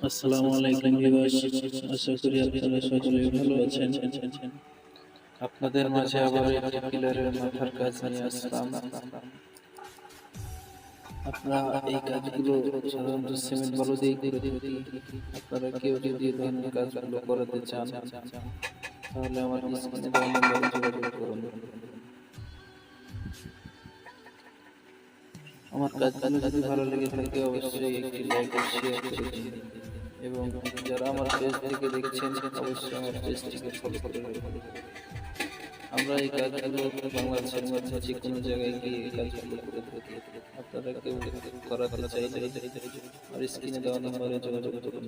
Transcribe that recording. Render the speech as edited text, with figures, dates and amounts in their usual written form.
আসসালামু আলাইকুম ভিউয়ার্স, আশা করি আপনারা সকলেই ভালো আছেন। আপনাদের মাঝে আবার একটি পিলারের মাথার কাজ নিয়ে আসলাম। আমরা এই কাজগুলো সাধারণত সিমেন্ট বালু দিয়ে করে থাকি। আপনারা কেউ যদি এই ধরনের কাজগুলো করাতে চান তাহলে আমার স্ক্রিনে দেওয়া নম্বরে যোগাযোগ করুন। আমার কাজগুলো যদি ভালো লেগে থাকে অবশ্যই একটি লাইক ও শেয়ার করে দিন, এবং যারা আমার পেজ থেকে দেখছেন অবশ্যই আমার পেজটিকে ফলো করে রাখুন। আমরা এই কাজগুলো বাংলাদেশের মধ্যে যে কোনো জায়গায় গিয়ে এই কাজগুলো করে থাকি। আপনারা কেউ করাতে চাইলে আর স্ক্রিনে দেওয়া নম্বরে যোগাযোগ করুন।